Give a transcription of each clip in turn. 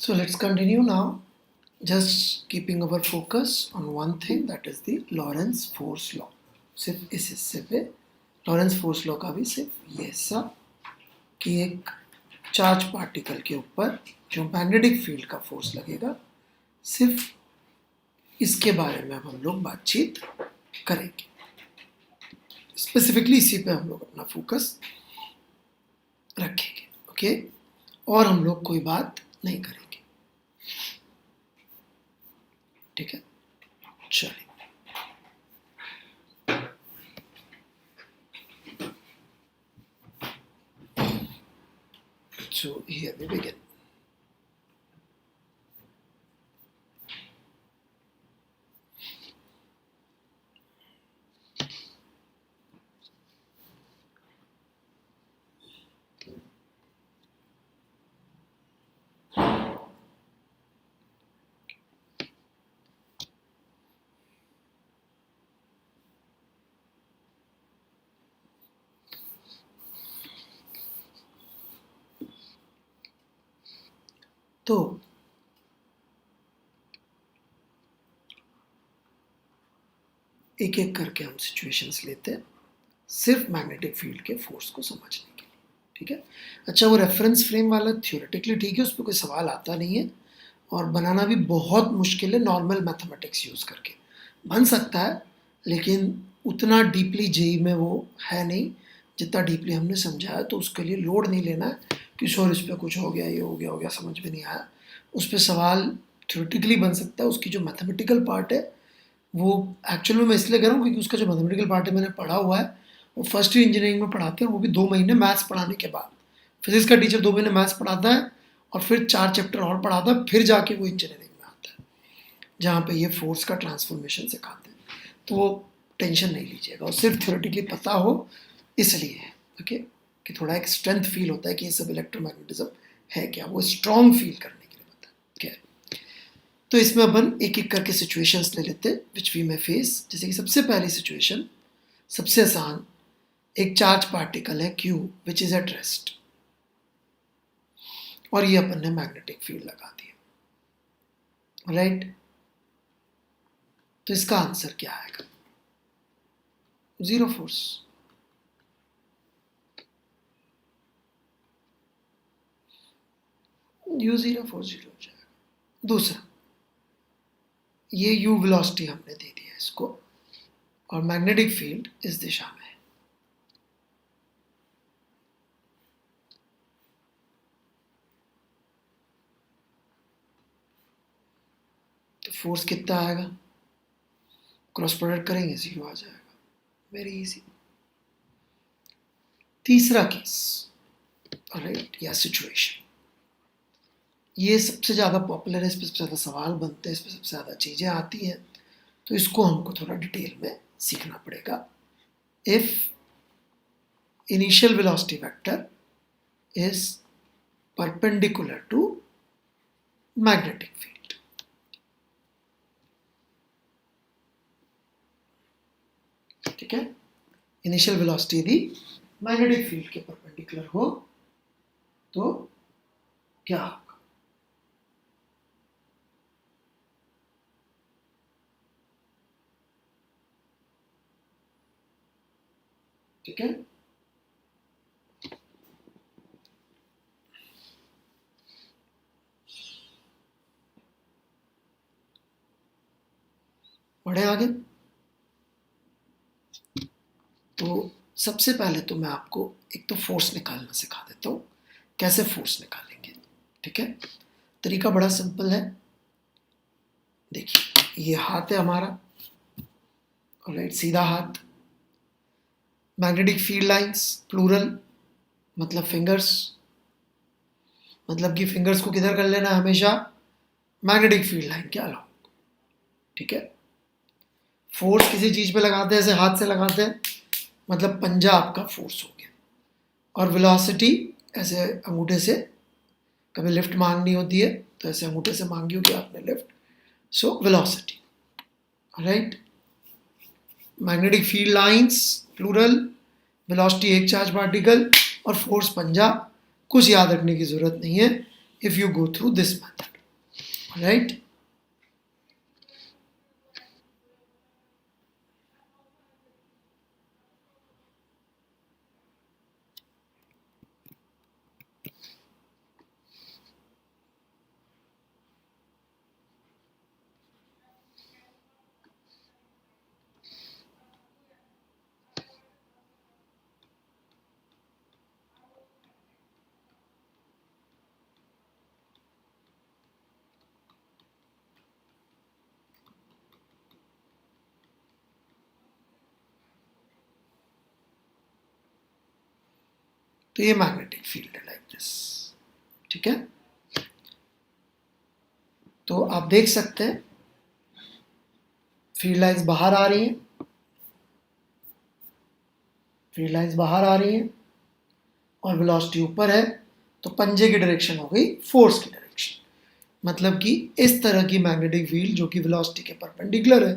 So let's continue now, just keeping our focus on one thing, that is the Lawrence force law. सिर्फ इस हिस्से पे Lawrence force law का भी सिर्फ ये हिस्सा कि एक चार्ज पार्टिकल के ऊपर जो मैग्नेटिक फील्ड का फोर्स लगेगा, सिर्फ इसके बारे में अब हम लोग बातचीत करेंगे। स्पेसिफिकली इसी पे हम लोग अपना फोकस रखेंगे, ओके। और हम लोग कोई बात नहीं करेंगे, ठीक है। चलिए, so here we begin. तो एक एक करके हम सिचुएशंस लेते हैं सिर्फ मैग्नेटिक फील्ड के फोर्स को समझने के लिए, ठीक है। अच्छा, वो रेफरेंस फ्रेम वाला थ्योरेटिकली ठीक है, उस पर कोई सवाल आता नहीं है और बनाना भी बहुत मुश्किल है। नॉर्मल मैथमेटिक्स यूज़ करके बन सकता है, लेकिन उतना डीपली जेई में वो है नहीं जितना डीपली हमने समझा है। तो उसके लिए लोड नहीं लेना है कि सर इस पर कुछ हो गया, ये हो गया, समझ में नहीं आया। उस पर सवाल थ्योरेटिकली बन सकता है। उसकी जो मैथमेटिकल पार्ट है वो एक्चुअल में मैं इसलिए कर रहा हूँ क्योंकि उसका जो मैथमेटिकल पार्ट है मैंने पढ़ा हुआ है। वो फर्स्ट ईयर इंजीनियरिंग में पढ़ाते हैं, वो भी 2 महीने मैथ्स पढ़ाने के बाद। फिजिक्स का टीचर 2 महीने मैथ्स पढ़ाता है और फिर 4 चैप्टर और पढ़ाता है, फिर जाके वो इंजीनियरिंग में आता है जहाँ पे ये फोर्स का ट्रांसफॉर्मेशन सिखाते हैं। तो वो टेंशन नहीं लीजिएगा, और सिर्फ थ्योरेटिकली पता हो इसलिए है, ओके, कि थोड़ा एक स्ट्रेंथ फील होता है कि ये सब इलेक्ट्रोमैग्नेटिज्म है क्या, वो स्ट्रॉन्ग फील करने के लिए पता है, क्या है। तो इसमें अपन एक एक करके सिचुएशंस ले लेते हैं विच वी में फेस। जैसे कि सबसे पहली सिचुएशन, सबसे आसान, एक चार्ज पार्टिकल है Q which is at rest, और ये अपन ने मैग्नेटिक फील्ड लगा दिया, राइट। तो इसका आंसर क्या आएगा? 0 फोर्स। U0 फोर्स 0 हो जाएगा। दूसरा, ये U वेलोसिटी हमने दे दी है इसको, और मैग्नेटिक फील्ड इस दिशा में है। तो फोर्स कितना आएगा? क्रॉस प्रोडक्ट करेंगे 0 आ जाएगा, वेरी इजी। तीसरा केस, राइट, या सिचुएशन, ये सबसे ज़्यादा पॉपुलर है, इस पर सबसे ज़्यादा सवाल बनते हैं, इस पर सबसे ज़्यादा चीज़ें आती हैं, तो इसको हमको थोड़ा डिटेल में सीखना पड़ेगा। If initial velocity vector is perpendicular to magnetic field, ठीक है। इनिशियल वेलोसिटी यदि मैग्नेटिक फील्ड के परपेंडिकुलर हो तो क्या होगा? ठीक है, बढ़े आगे। तो सबसे पहले तो मैं आपको एक तो फोर्स निकालना सिखा देता हूँ, कैसे फोर्स निकालेंगे, ठीक है। तरीका बड़ा सिंपल है। देखिए, ये हाथ है हमारा, राइट, सीधा हाथ। मैग्नेटिक फील्ड लाइंस प्लूरल, मतलब फिंगर्स, मतलब कि फिंगर्स को किधर कर लेना है हमेशा? मैग्नेटिक फील्ड लाइन के अलाउंग, ठीक है। फोर्स किसी चीज पे लगाते हैं, ऐसे हाथ से लगाते हैं, मतलब पंजा आपका फोर्स हो गया। और वेलोसिटी ऐसे अंगूठे से, कभी लिफ्ट मांगनी होती है तो ऐसे अंगूठे से मांगी होगी आपने lift, so velocity, right. Magnetic field lines plural, velocity एक चार्ज पार्टिकल, और फोर्स पंजा। कुछ याद रखने की जरूरत नहीं है if you go through this method, right. तो ये मैग्नेटिक फील्ड है लाइक दिस, ठीक है। तो आप देख सकते हैं फील्ड लाइंस बाहर आ रही हैं, फील्ड लाइंस बाहर आ रही हैं और वेलोसिटी ऊपर है, तो पंजे की डायरेक्शन हो गई फोर्स की डायरेक्शन। मतलब कि इस तरह की मैग्नेटिक फील्ड जो कि वेलोसिटी के परपेंडिकुलर है,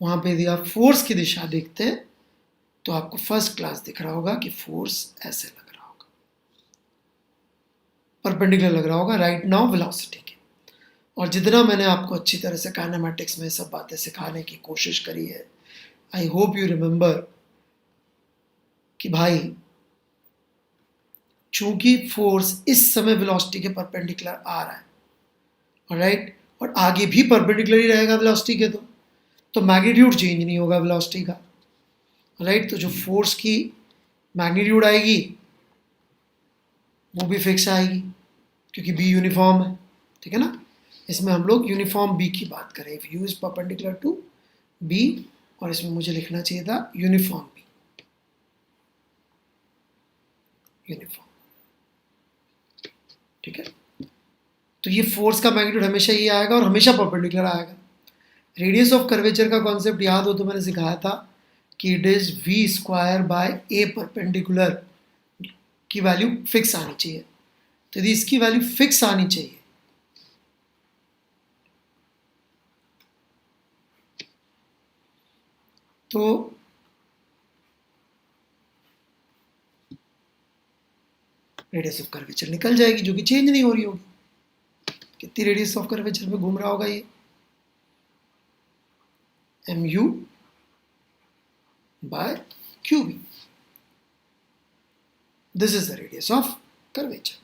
वहाँ पे यदि आप फोर्स की दिशा देखते हैं तो आपको फर्स्ट क्लास दिख रहा होगा कि फोर्स ऐसे लग रहा होगा, परपेंडिकुलर लग रहा होगा राइट नाउ वेलोसिटी के। और जितना मैंने आपको अच्छी तरह से काइनेमैटिक्स में सब बातें सिखाने की कोशिश करी है, आई होप यू रिमेंबर कि भाई चूंकि फोर्स इस समय वेलोसिटी के परपेंडिकुलर आ रहा है, राइट, और आगे भी परपेंडिकुलर ही रहेगा वेलोसिटी के, तो मैग्नीट्यूड चेंज नहीं होगा वेलोसिटी का, राइट। तो जो फोर्स की मैग्नीट्यूड आएगी वो भी फिक्स आएगी क्योंकि बी यूनिफॉर्म है, ठीक है ना। इसमें हम लोग यूनिफॉर्म बी की बात करें, if U is perpendicular to B, और इसमें मुझे लिखना चाहिए था यूनिफॉर्म बी, यूनिफॉर्म, ठीक है। तो ये फोर्स का मैग्नीट्यूड हमेशा ये आएगा और हमेशा परपेंडिकुलर आएगा। रेडियस ऑफ कर्वेचर का कॉन्सेप्ट याद हो तो मैंने सिखाया था कि it is V square by A perpendicular की वैल्यू फिक्स आनी चाहिए। तो यदि इसकी वैल्यू फिक्स आनी चाहिए तो रेडियस ऑफ कर्वेचर निकल जाएगी, जो कि चेंज नहीं हो रही होगी। कितनी रेडियस ऑफ कर्वेचर में घूम रहा होगा ये, M U by Q B, this is the radius of curvature.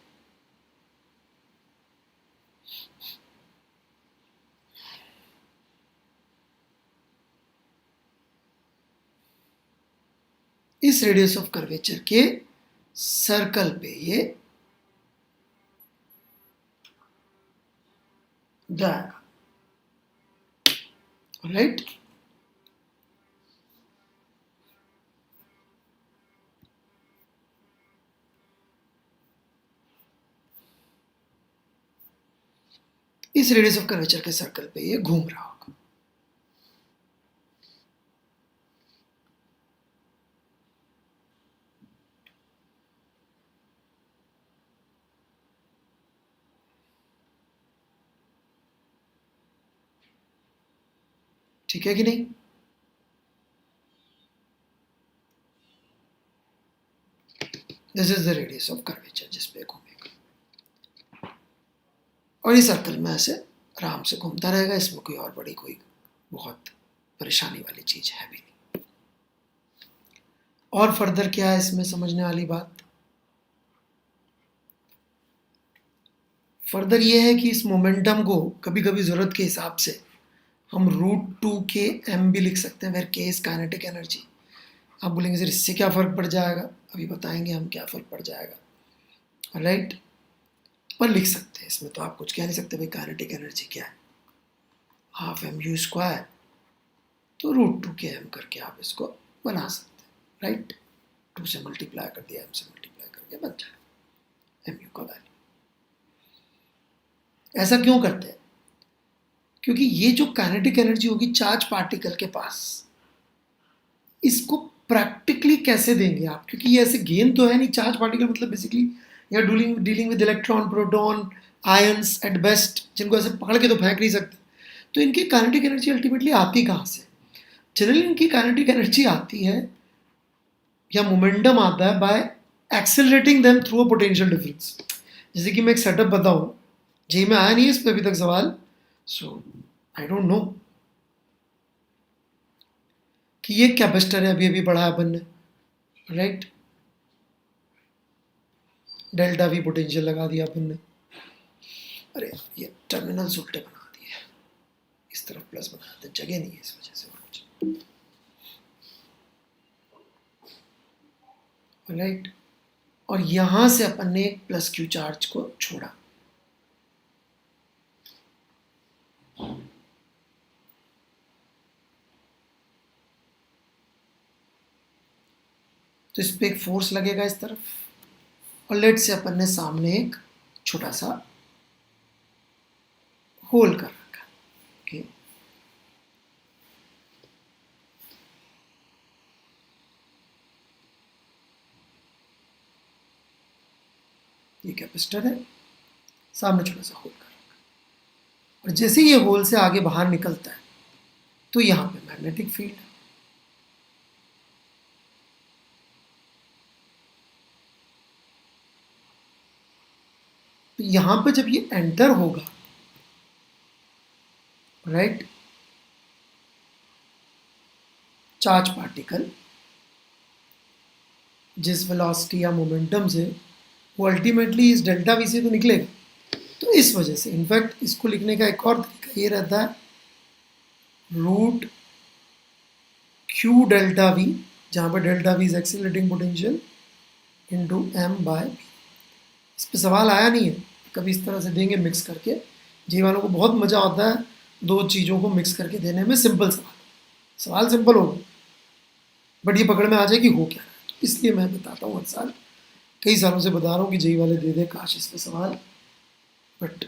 इस रेडियस ऑफ कर्वेचर के सर्कल पे ये जाएगा, राइट। इस रेडियस ऑफ कर्वेचर के सर्कल पे ये घूम रहा होगा। ठीक है कि नहीं। This is the radius of curvature जिस पे घूमेगा, और ये सर्कल में ऐसे आराम से घूमता रहेगा। इसमें कोई और बड़ी कोई बहुत परेशानी वाली चीज है भी नहीं। और फर्दर क्या है इसमें समझने वाली बात, फर्दर ये है कि इस मोमेंटम को कभी कभी जरूरत के हिसाब से हम √2 के एम भी लिख सकते हैं, वेर के इज काइनेटिक एनर्जी। आप बोलेंगे सर इससे क्या फ़र्क पड़ जाएगा, अभी बताएंगे हम क्या फ़र्क पड़ जाएगा, राइट। पर लिख सकते हैं, इसमें तो आप कुछ कह नहीं सकते भाई काइनेटिक एनर्जी क्या है, हाफ एम यू स्क्वायर, तो √2 के एम करके आप इसको बना सकते हैं, राइट। 2 से मल्टीप्लाई कर दिया, एम से मल्टीप्लाई करके बन जाए एम यू का वैल्यू। ऐसा क्यों करते हैं, क्योंकि ये जो काइनेटिक एनर्जी होगी चार्ज पार्टिकल के पास, इसको प्रैक्टिकली कैसे देंगे आप, क्योंकि ये ऐसे गेम तो है नहीं। चार्ज पार्टिकल मतलब basically you are dealing with electron, proton, ions at best, जिनको ऐसे पकड़ के तो फेंक नहीं सकते। तो इनकी काइनेटिक एनर्जी अल्टीमेटली आती कहाँ से, जनरली इनकी काइनेटिक एनर्जी आती है या मोमेंटम आता है by accelerating them through a potential difference. जैसे कि मैं एक सेटअप बताऊँ, जी में आया नहीं है इस पर अभी तक सवाल, सो आई डोंट नो कि ये कैपेसिटर है, अभी अभी बढ़ाया अपन ने, राइट। डेल्टा वी पोटेंशियल लगा दिया अपन ने। अरे ये टर्मिनल्स उल्टे बना दिए, इस तरफ प्लस बना देते, जगह नहीं है इस वजह से, और कुछ, राइट। और यहां से अपन ने एक प्लस क्यू चार्ज को छोड़ा, तो इस पे एक फोर्स लगेगा इस तरफ, और लेट से अपन ने सामने एक छोटा सा होल कर रखा, ओके। ये कैपेसिटर है, सामने छोटा सा होल कर रखा, और जैसे ये होल से आगे बाहर निकलता है तो यहां पे मैग्नेटिक फील्ड है। तो यहां पे जब ये एंटर होगा, राइट, चार्ज पार्टिकल जिस वेलोसिटी या मोमेंटम से, वो अल्टीमेटली इस डेल्टा वी से तो निकलेगा। तो इस वजह से इनफैक्ट इसको लिखने का एक और तरीका ये रहता है, रूट क्यू डेल्टा वी, जहां पर delta V is accelerating potential, into M by V. इस पर सवाल आया नहीं है, कभी इस तरह से देंगे मिक्स करके। जी वालों को बहुत मजा आता है दो चीज़ों को मिक्स करके देने में, सिंपल सवाल, सवाल सिंपल होगा बट ये पकड़ में आ जाए कि हो क्या है। तो इसलिए मैं बताता हूँ हर साल, कई सालों से बता रहा हूँ कि जेई वाले दे दे काश इस पे सवाल, बट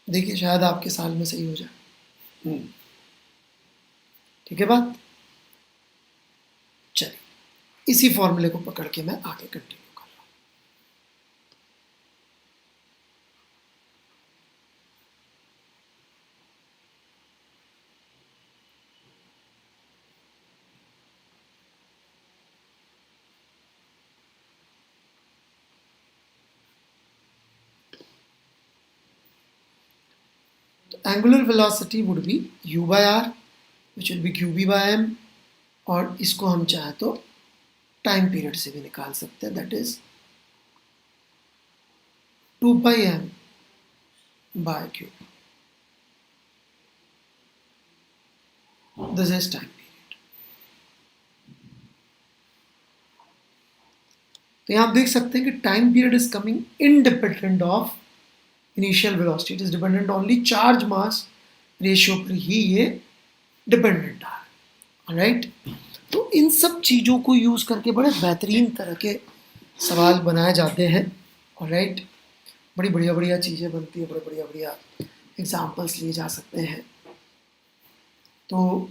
देखिए शायद आपके साल में सही हो जाए। ठीक है बात, चलिए इसी फॉर्मूले को पकड़ के मैं आगे कंटिन्यू कर रहा हूँ। तो angular velocity would be u by r which will be q B by m, और इसको हम चाहे तो टाइम पीरियड से भी निकाल सकते हैं, that is 2 pi m by q, this is time period. तो यहां आप देख सकते हैं कि time period is coming independent of initial velocity, it is dependent only charge mass ratio पर ही ये डिपेंडेंट है, राइट। तो इन सब चीज़ों को यूज़ करके बड़े बेहतरीन तरह के सवाल बनाए जाते हैं, और राइट, बड़ी बढ़िया बढ़िया चीज़ें बनती है, बड़े बढ़िया बढ़िया एग्जाम्पल्स लिए जा सकते हैं। तो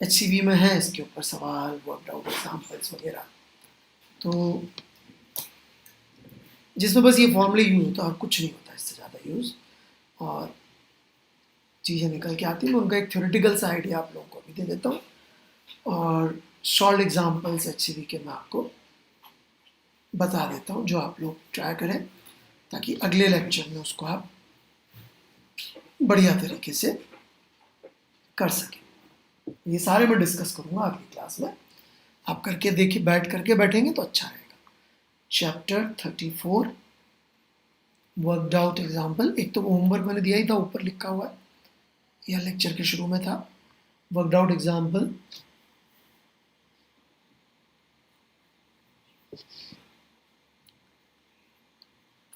एच में है इसके ऊपर सवाल, वर्कड आउट एग्जाम्पल्स वगैरह, तो जिसमें बस ये फॉर्मूले यूज़ होता है और कुछ नहीं होता इससे ज़्यादा यूज़, और चीज़ें निकल के आती हैं। मैं उनका एक थ्योरेटिकल सा आइडिया आप लोगों को भी दे देता हूँ, और सॉल्व एग्जाम्पल्स एच के मैं आपको बता देता हूँ, जो आप लोग ट्राई करें ताकि अगले लेक्चर में उसको आप बढ़िया तरीके से कर सकें। ये सारे मैं डिस्कस करूँगा अगली क्लास में, आप करके देखिए, बैठ करके बैठेंगे तो अच्छा रहेगा। चैप्टर 34 वर्कड आउट एग्जाम्पल, एक तो वो होमवर्क मैंने दिया ही था, ऊपर लिखा हुआ है, यह लेक्चर के शुरू में था। वर्कड आउट एग्जाम्पल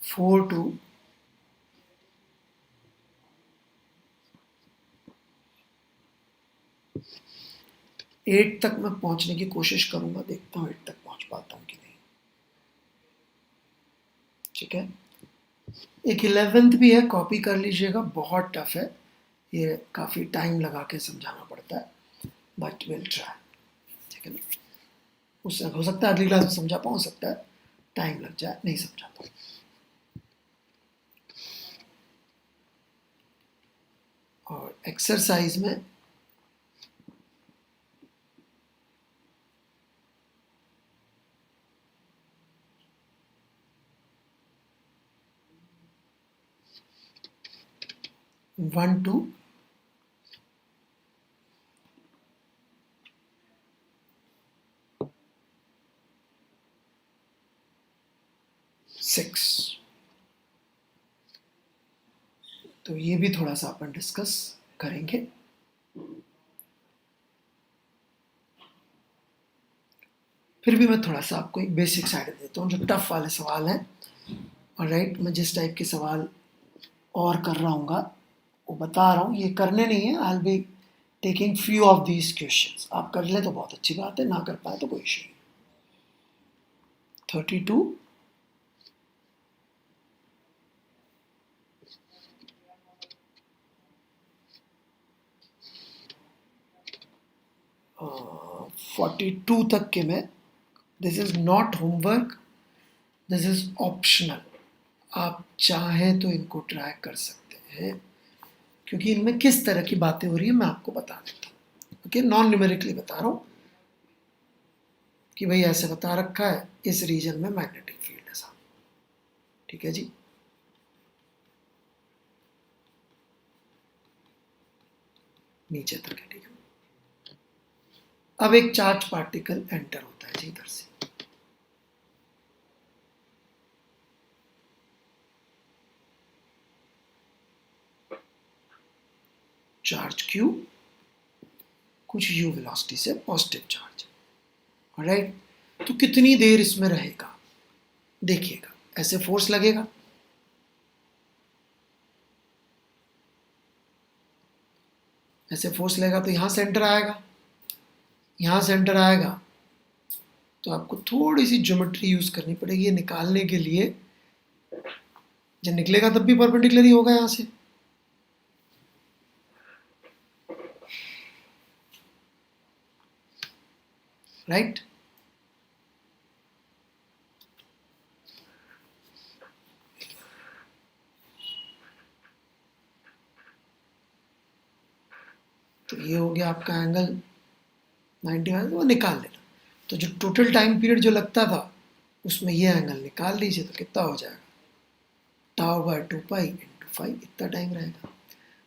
4 to 8 तक मैं पहुंचने की कोशिश करूंगा, देखता हूँ 8 तक पहुंच पाता हूँ कि नहीं। ठीक है, एक 11th भी है, कॉपी कर लीजिएगा, बहुत टफ है ये, काफ़ी टाइम लगा के समझाना पड़ता है, बट विल ट्राई। ठीक है ना, उससे हो सकता है अगली क्लास में समझा पाऊँ, सकता है टाइम लग जाए, नहीं समझा पाऊँ। और एक्सरसाइज में 1 to 6। तो ये भी थोड़ा सा अपन डिस्कस करेंगे। फिर भी मैं थोड़ा सा आपको एक बेसिक साइड देता हूँ, जो टफ वाले सवाल हैं। ऑलराइट, मैं जिस टाइप के सवाल और कर रहा हूँ वो बता रहा हूँ, ये करने नहीं है। I will be taking few of these questions. आप कर ले तो बहुत अच्छी बात है, ना कर पाए तो कोई इशू नहीं। 32 42 तक के में, this is not homework, this is optional. आप चाहें तो इनको ट्राई कर सकते हैं, क्योंकि इनमें किस तरह की बातें हो रही है मैं आपको बता देता हूँ। ओके, नॉन न्यूमेरिकली बता रहा हूँ कि भाई ऐसे बता रखा है, इस रीजन में मैग्नेटिक फील्ड है साहब। ठीक है जी। नीचे तक है, ठीक है। अब एक चार्ज पार्टिकल एंटर होता है जी इधर से। चार्ज Q कुछ U वेलोसिटी से पॉजिटिव चार्ज, ऑलराइट। तो कितनी देर इसमें रहेगा देखिएगा। ऐसे फोर्स लगेगा, ऐसे फोर्स लगेगा तो यहां सेंटर आएगा, यहां सेंटर आएगा। तो आपको थोड़ी सी ज्योमेट्री यूज करनी पड़ेगी ये निकालने के लिए। जब निकलेगा तब भी परपेंडिकुलर ही होगा यहां से, राइट। तो ये हो गया आपका एंगल 90, वो निकाल लेना। तो जो टोटल टाइम पीरियड जो लगता था उसमें ये एंगल निकाल लीजिए, तो कितना हो जाएगा, टाउ बाय 2 पाई इंटू 5, इतना टाइम रहेगा।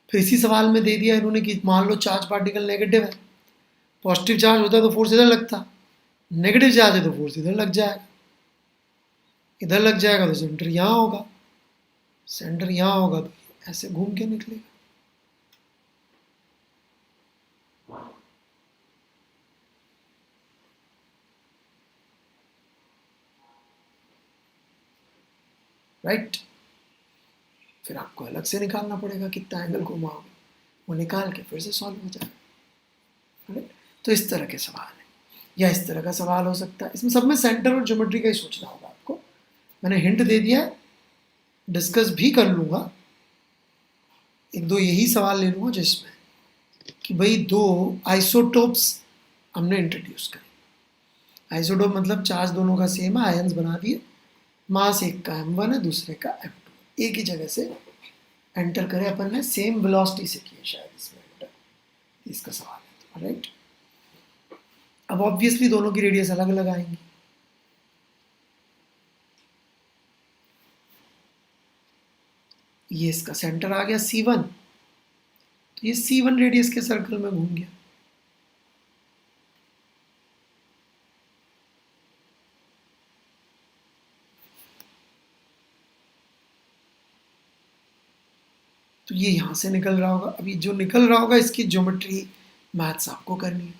फिर इसी सवाल में दे दिया इन्होंने कि मान लो चार्ज पार्टिकल नेगेटिव है, पॉजिटिव चार्ज होता तो फोर्स इधर लगता, नेगेटिव चार्ज है तो फोर्स इधर लग जाएगा। इधर लग जाएगा तो सेंटर यहाँ होगा, सेंटर यहाँ होगा तो ऐसे घूम के निकलेगा। राइट। फिर आपको अलग से निकालना पड़ेगा कितना एंगल घुमाओगे, वो निकाल के फिर से सॉल्व हो जाएगा। राइट। तो इस तरह के सवाल है, या इस तरह का सवाल हो सकता है। इसमें सब में सेंटर और ज्योमेट्री का ही सोचना होगा आपको। मैंने हिंट दे दिया, डिस्कस भी कर लूंगा, एक दो यही सवाल ले लूंगा जिसमें कि भाई दो आइसोटोप्स हमने इंट्रोड्यूस करे। आइसोटोप मतलब चार्ज दोनों का सेम है, आयंस बना दिए, मास एक का m1 है दूसरे का m2, एक ही जगह से एंटर करे अपन ने, सेम वेलोसिटी से किए शायद इसमें एंटर। इसका सवाल है, राइट। अब ऑब्वियसली दोनों की रेडियस अलग अलग आएंगी। ये इसका सेंटर आ गया C1, तो ये C1 रेडियस के सर्कल में घूम गया। तो ये यहां से निकल रहा होगा। अभी जो निकल रहा होगा इसकी ज्योमेट्री मैथ्स आपको करनी है।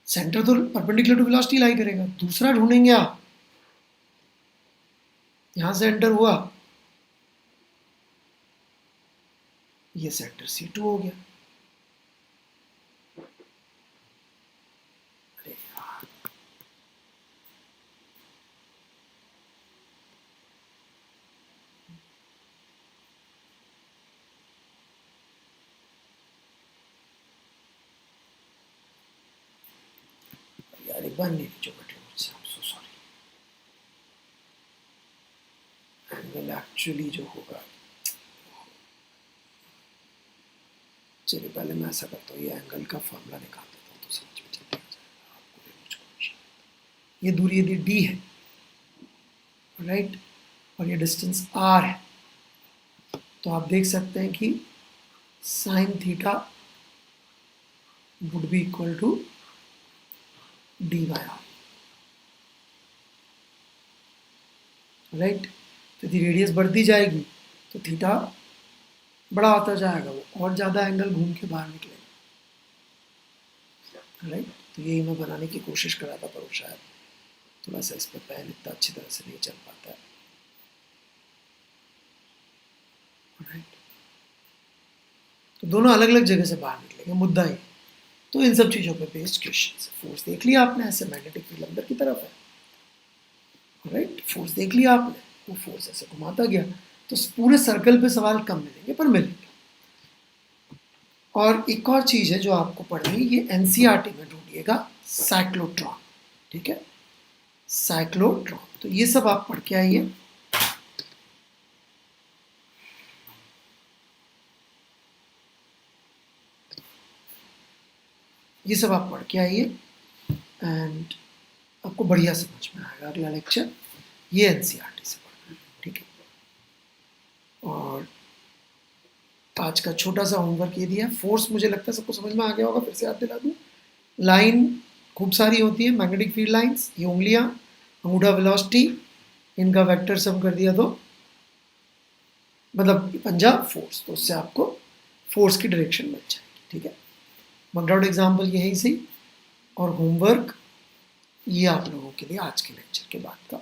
सेंटर तो परपेंडिकुलर टू वेलोसिटी लाई करेगा, दूसरा ढूंढेंगे आप। यहां से एंटर हुआ, ये सेंटर C2 हो गया। अरे यार, यार एक बार नहीं ज्योमेट्री मुझसे, I am so sorry. Angle actually जो होगा, चलिए पहले मैं ऐसा करता हूँ, ये एंगल का फॉर्मूला निकाल देता हूँ तो समझ में चलता जाएगा आपको भी मुझको। ये दूरी यदि d है, राइट, और ये डिस्टेंस r है, तो आप देख सकते हैं कि sine theta would be equal to d by r, right. तो यदि रेडियस बढ़ती जाएगी तो थीटा बड़ा होता जाएगा, वो और ज़्यादा एंगल घूम के बाहर निकलेगा, राइट। तो यही मैं बनाने की कोशिश कर रहा था, पर वो शायद थोड़ा सा इस पर पेन इतना अच्छी तरह से नहीं चल पाता है, राइट। तो दोनों अलग अलग जगह से बाहर निकलेंगे, मुद्दा ही। तो इन सब चीज़ों पे बेस्ड क्वेश्चन। फोर्स देख लिया आपने, ऐसे मैग्नेटिक फील्ड अंदर की तरफ है, राइट। फोर्स देख लिया आपने, वो फोर्स ऐसे घुमाता गया, तो पूरे सर्कल पे सवाल कम मिलेंगे पर मिलेंगे। और एक और चीज़ है जो आपको पढ़नी है, ये एनसीईआरटी में ढूंढिएगा, साइक्लोट्रॉन, ठीक है, साइक्लोट्रॉन। तो ये सब आप पढ़ के आइए। ये सब आप पढ़ के आइए एंड आपको बढ़िया समझ में आएगा। अगला लेक्चर ये एनसीईआरटी से पढ़ना है, ठीक है। और आज का छोटा सा होमवर्क ये दिया। फोर्स मुझे लगता है सबको समझ में आ गया होगा, फिर से याद दिला दूँ। लाइन खूब सारी होती है, मैग्नेटिक फील्ड लाइंस, ये उंगलियां, अंगूठा वेलोसिटी, इनका वेक्टर सम कर दिया तो मतलब पंजा फोर्स, तो उससे आपको फोर्स की डायरेक्शन मिल जाएगी, ठीक है। वर्कड आउट एग्जाम्पल यहीं से, और होमवर्क ये आप लोगों के लिए आज के लेक्चर के बाद का